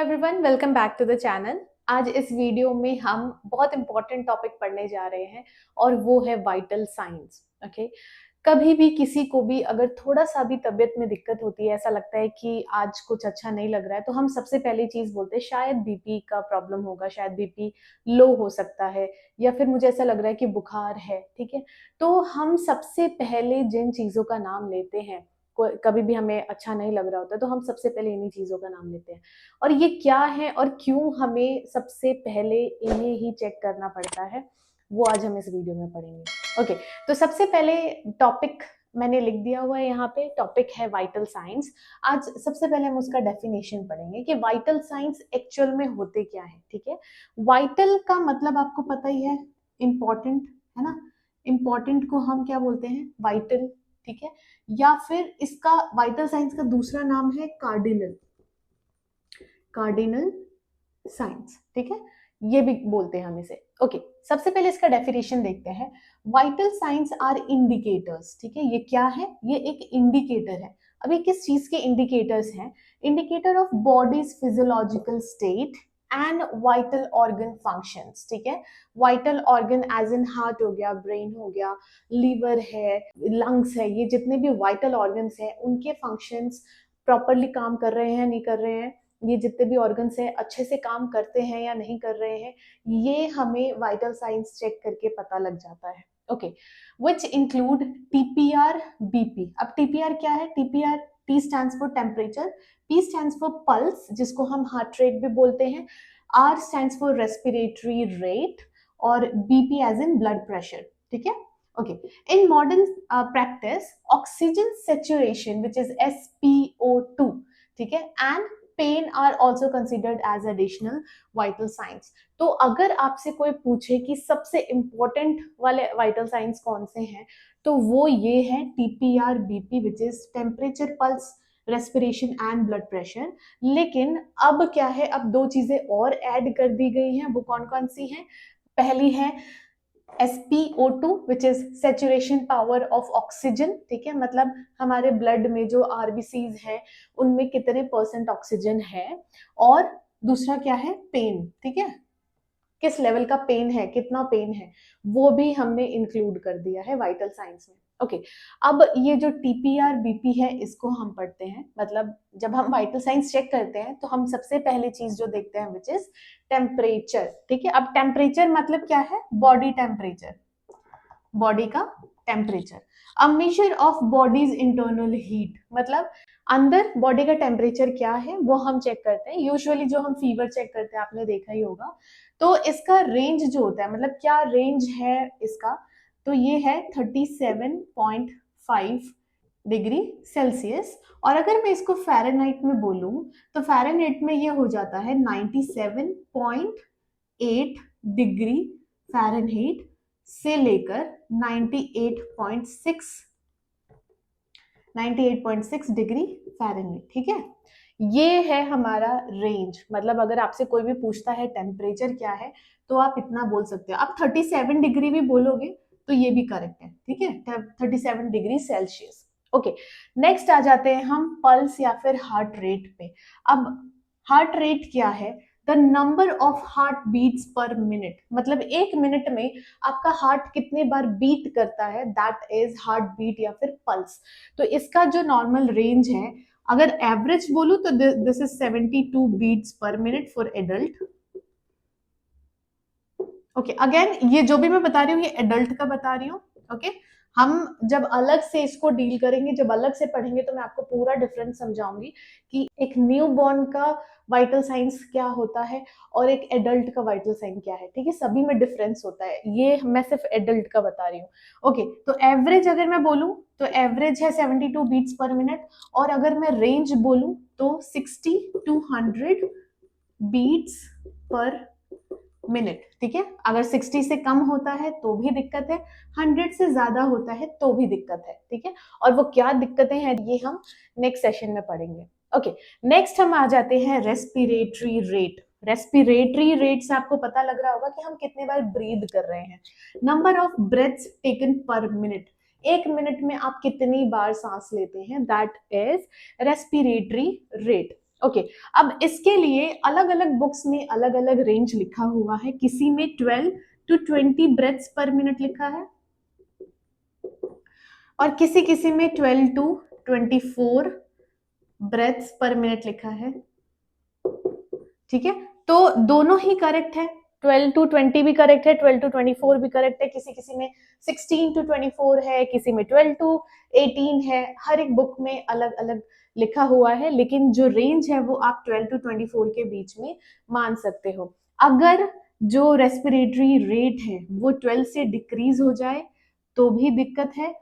Everyone, welcome back to the channel. आज इस video में हम बहुत इंपॉर्टेंट टॉपिक पढ़ने जा रहे हैं और वो है वाइटल साइंस। ओके, कभी भी किसी को भी अगर थोड़ा सा भी तबीयत में दिक्कत होती है, ऐसा लगता है कि आज कुछ अच्छा नहीं लग रहा है, तो हम सबसे पहली चीज बोलते हैं शायद बीपी का प्रॉब्लम होगा, शायद बीपी लो हो सकता है, या फिर मुझे ऐसा लग रहा है कि बुखार है। ठीक है, तो हम सबसे पहले जिन चीजों का नाम लेते हैं, कभी भी हमें अच्छा नहीं लग रहा होता है, तो हम सबसे पहले इन्हीं चीजों का नाम लेते हैं। और ये क्या है और क्यों हमें सबसे पहले इन्हें ही चेक करना पड़ता है, वो आज हम इस वीडियो में पढ़ेंगे। ओके, तो सबसे पहले टॉपिक मैंने लिख दिया हुआ है यहाँ पे, टॉपिक है वाइटल साइंस। आज सबसे पहले हम उसका डेफिनेशन पढ़ेंगे कि वाइटल साइंस एक्चुअल में होते क्या है। ठीक है, वाइटल का मतलब आपको पता ही है, इंपॉर्टेंट, है ना। इंपॉर्टेंट को हम क्या बोलते हैं? वाइटल। ठीक है, या फिर इसका वाइटल साइंस का दूसरा नाम है कार्डिनल, कार्डिनल साइंस। ठीक है, ये भी बोलते हैं हम इसे। ओके, सबसे पहले इसका डेफिनेशन देखते हैं। Vital signs are indicators. ठीक है, ये क्या है? ये एक इंडिकेटर है। अब ये किस चीज के इंडिकेटर्स हैं? Indicator of body's physiological state and vital organ functions. ठीक है, vital organ as in heart हो गया, ब्रेन हो गया, लीवर है, लंग्स है, ये जितने भी वाइटल ऑर्गन्स हैं उनके फंक्शंस प्रॉपरली काम कर रहे हैं, नहीं कर रहे हैं, ये जितने भी ऑर्गन्स हैं अच्छे से काम करते हैं या नहीं कर रहे हैं, ये हमें वाइटल साइंस चेक करके पता लग जाता है। Okay, which include TPR, BP. अब टीपीआर क्या है? TPR, T stands for temperature, P stands for pulse जिसको हम हार्ट रेट भी बोलते हैं, R stands for respiratory rate, और BP as in blood pressure. ठीक है, okay. In modern practice oxygen saturation which is SpO2, ठीक है, and pain are also considered as additional vital signs. तो अगर आपसे कोई पूछे कि सबसे इंपॉर्टेंट वाले वाइटल साइंस कौन से हैं, तो वो ये है TPR, BP which is temperature, pulse, respiration and blood pressure. लेकिन अब क्या है, अब दो चीजें और ऐड कर दी गई हैं। वो कौन कौन सी हैं? पहली है SpO2 which is saturation power of oxygen. ठीक है, मतलब हमारे ब्लड में जो आरबीसीज है उनमें कितने परसेंट ऑक्सीजन है। और दूसरा क्या है? पेन। ठीक है, किस लेवल का पेन है, कितना पेन है, वो भी हमने इंक्लूड कर दिया है वाइटल साइंस में। ओके, अब ये जो टीपीआर, बीपी है, इसको हम पढ़ते हैं। मतलब जब हम वाइटल साइंस चेक करते हैं तो हम सबसे पहली चीज जो देखते हैं विच इज टेम्परेचर। ठीक है, अब टेम्परेचर मतलब क्या है? बॉडी टेम्परेचर, बॉडी का temperature. A measure of bodies internal heat, मतलब अंदर बॉडी का टेम्परेचर क्या है वो हम चेक करते हैं। यूजुअली जो हम फीवर चेक करते हैं, आपने देखा ही होगा, तो इसका रेंज जो होता है, मतलब क्या रेंज है इसका, तो ये है 37.5 डिग्री सेल्सियस। और अगर मैं इसको फ़ारेनहाइट में बोलूं तो फ़ारेनहाइट में ये हो जाता है 97.8 डिग्री फ़ारेनहाइट से लेकर 98.6 डिग्री फ़ारेनहाइट। ठीक है, ये है हमारा रेंज। मतलब अगर आपसे कोई भी पूछता है टेम्परेचर क्या है, तो आप इतना बोल सकते हो। आप 37 डिग्री भी बोलोगे तो ये भी करेक्ट है। ठीक है, 37 डिग्री सेल्सियस। ओके, नेक्स्ट आ जाते हैं हम पल्स या फिर हार्ट रेट पे। अब हार्ट रेट क्या है? The number of heartbeats per minute, मतलब एक मिनट में आपका हार्ट कितने बार बीट करता है, दैट इज हार्ट बीट या फिर पल्स। तो इसका जो नॉर्मल रेंज है, अगर एवरेज बोलूं तो this is 72 beats per minute for adult. Okay, again ये जो भी मैं बता रही हूँ ये एडल्ट का बता रही हूँ। ओके, हम जब अलग से इसको डील करेंगे, जब अलग से पढ़ेंगे, तो मैं आपको पूरा डिफरेंस समझाऊंगी कि एक न्यू बॉर्न का वाइटल साइंस क्या होता है और एक एडल्ट का वाइटल साइन क्या है। ठीक है, सभी में डिफरेंस होता है, ये मैं सिर्फ एडल्ट का बता रही हूँ। ओके, तो एवरेज अगर मैं बोलूँ तो एवरेज है 72 बीट्स पर मिनट, और अगर मैं रेंज बोलूँ तो 60 to 100 बीट्स पर मिनट। ठीक है, अगर 60 से कम होता है तो भी दिक्कत है, 100 से ज्यादा होता है तो भी दिक्कत है। ठीक है, और वो क्या दिक्कतें हैं ये हम नेक्स्ट सेशन में पढ़ेंगे। ओके, नेक्स्ट हम आ जाते हैं रेस्पिरेटरी रेट। रेस्पिरेटरी रेट से आपको पता लग रहा होगा कि हम कितने बार ब्रीद कर रहे हैं। नंबर ऑफ ब्रेथ्स टेकन पर मिनट, एक मिनट में आप कितनी बार सांस लेते हैं, that is respiratory rate. Okay अब इसके लिए अलग अलग बुक्स में अलग अलग रेंज लिखा हुआ है, किसी में 12 to 20 ब्रेथ्स पर मिनट लिखा है और किसी किसी में 12 to 24 ब्रेथ्स पर मिनट लिखा है। ठीक है, तो दोनों ही करेक्ट है, 12 to 20 भी करेक्ट है, 12 to 24 भी करेक्ट है, किसी किसी में 16 to 24 है, किसी में 12 to 18 है, हर एक बुक में अलग अलग लिखा हुआ है, लेकिन जो रेंज है वो आप 12 to 24 के बीच में मान सकते हो। अगर जो रेस्पिरेटरी रेट है वो 12 से डिक्रीज हो जाए तो भी दिक्कत है,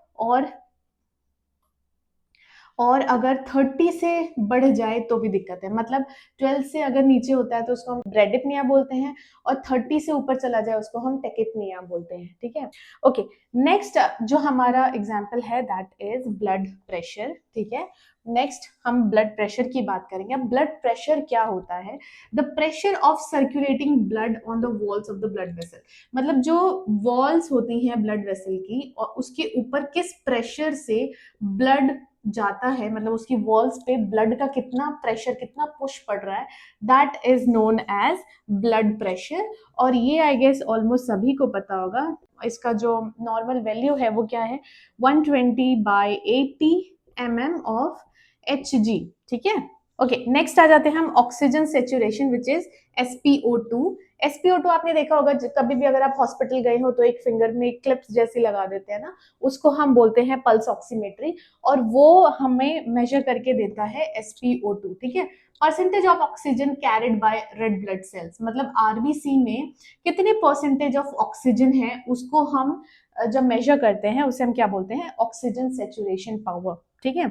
और अगर 30 से बढ़ जाए तो भी दिक्कत है। मतलब 12 से अगर नीचे होता है तो उसको हम ब्रेडिपनिया बोलते हैं, और 30 से ऊपर चला जाए उसको हम टेकिपनिया बोलते हैं। ठीक है, ओके नेक्स्ट जो हमारा एग्जाम्पल है दैट इज ब्लड प्रेशर। ठीक है, नेक्स्ट हम ब्लड प्रेशर की बात करेंगे। अब ब्लड प्रेशर क्या होता है? The pressure of circulating blood on the walls of the blood vessel. मतलब जो वॉल्स होती हैं ब्लड वेसल की, और उसके ऊपर किस प्रेशर से ब्लड जाता है, मतलब उसकी वॉल्स पे ब्लड का कितना प्रेशर, कितना पुश पड़ रहा है, that is known as blood pressure. और ये आई गेस ऑलमोस्ट सभी को पता होगा। इसका जो नॉर्मल वैल्यू है वो क्या है, 120/80 mm ऑफ Hg। ठीक है, ओके नेक्स्ट आ जाते हैं हम oxygen saturation which is SpO2। SpO2 आपने देखा होगा, कभी भी अगर आप हॉस्पिटल गए हो तो एक फिंगर में क्लिप्स जैसी लगा देते हैं ना, उसको हम बोलते हैं पल्स ऑक्सीमेट्री, और वो हमें मेजर करके देता है SpO2। ठीक है, percentage of oxygen carried by red blood cells, मतलब आरबीसी में कितने परसेंटेज ऑफ ऑक्सीजन है उसको हम जब मेजर करते हैं उसे हम क्या बोलते हैं, ऑक्सीजन सेचुरेशन पावर। ठीक है,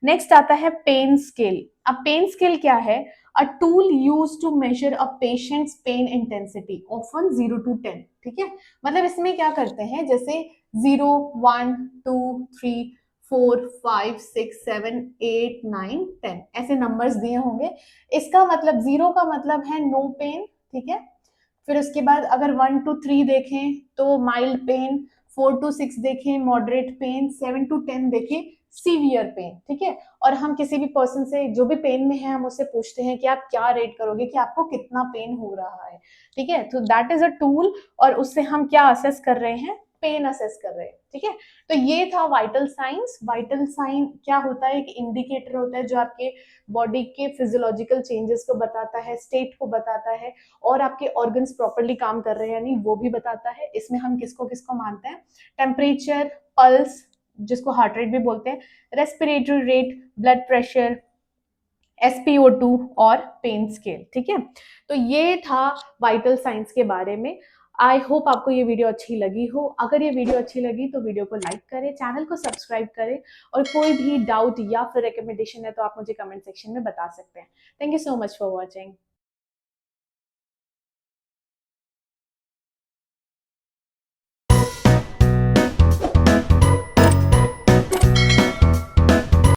नेक्स्ट आता है पेन स्केल। अब पेन स्केल क्या है? a tool used to measure a patient's pain intensity often 0 to 10। ठीक है, मतलब इसमें क्या करते हैं, जैसे 0, 1, 2, 3, 4, 5, 6, 7, 8, 9, 10 ऐसे नंबर्स दिए होंगे। इसका मतलब 0 का मतलब है नो पेन। ठीक है, फिर उसके बाद अगर 1 to 3 देखें तो माइल्ड पेन, 4 to 6 देखें मॉडरेट पेन, 7 to 10 देखें सीवियर पेन। ठीक है, और हम किसी भी पर्सन से जो भी पेन में है हम उससे पूछते हैं कि आप क्या रेट करोगे कि आपको कितना पेन हो रहा है। ठीक है, तो दैट इज अ टूल, और उससे हम क्या असेस कर रहे हैं, पेन असेस कर रहे हैं। ठीक है, तो ये था वाइटल साइंस। वाइटल साइन क्या होता है? एक इंडिकेटर होता है जो आपके बॉडी के फिजियोलॉजिकल चेंजेस को बताता है, स्टेट को बताता है, और आपके ऑर्गन्स प्रॉपरली काम कर रहे हैं या नहीं वो भी बताता है। इसमें हम किसको किसको मानते हैं? टेम्परेचर, पल्स जिसको हार्ट रेट भी बोलते हैं, respiratory rate, blood pressure, SpO2 और पेन स्केल। ठीक है, तो ये था वाइटल साइंस के बारे में। आई होप आपको ये वीडियो अच्छी लगी हो। अगर ये वीडियो अच्छी लगी तो वीडियो को लाइक करें, चैनल को सब्सक्राइब करें, और कोई भी डाउट या फिर रिकमेंडेशन है तो आप मुझे कमेंट सेक्शन में बता सकते हैं। Thank you so much for watching.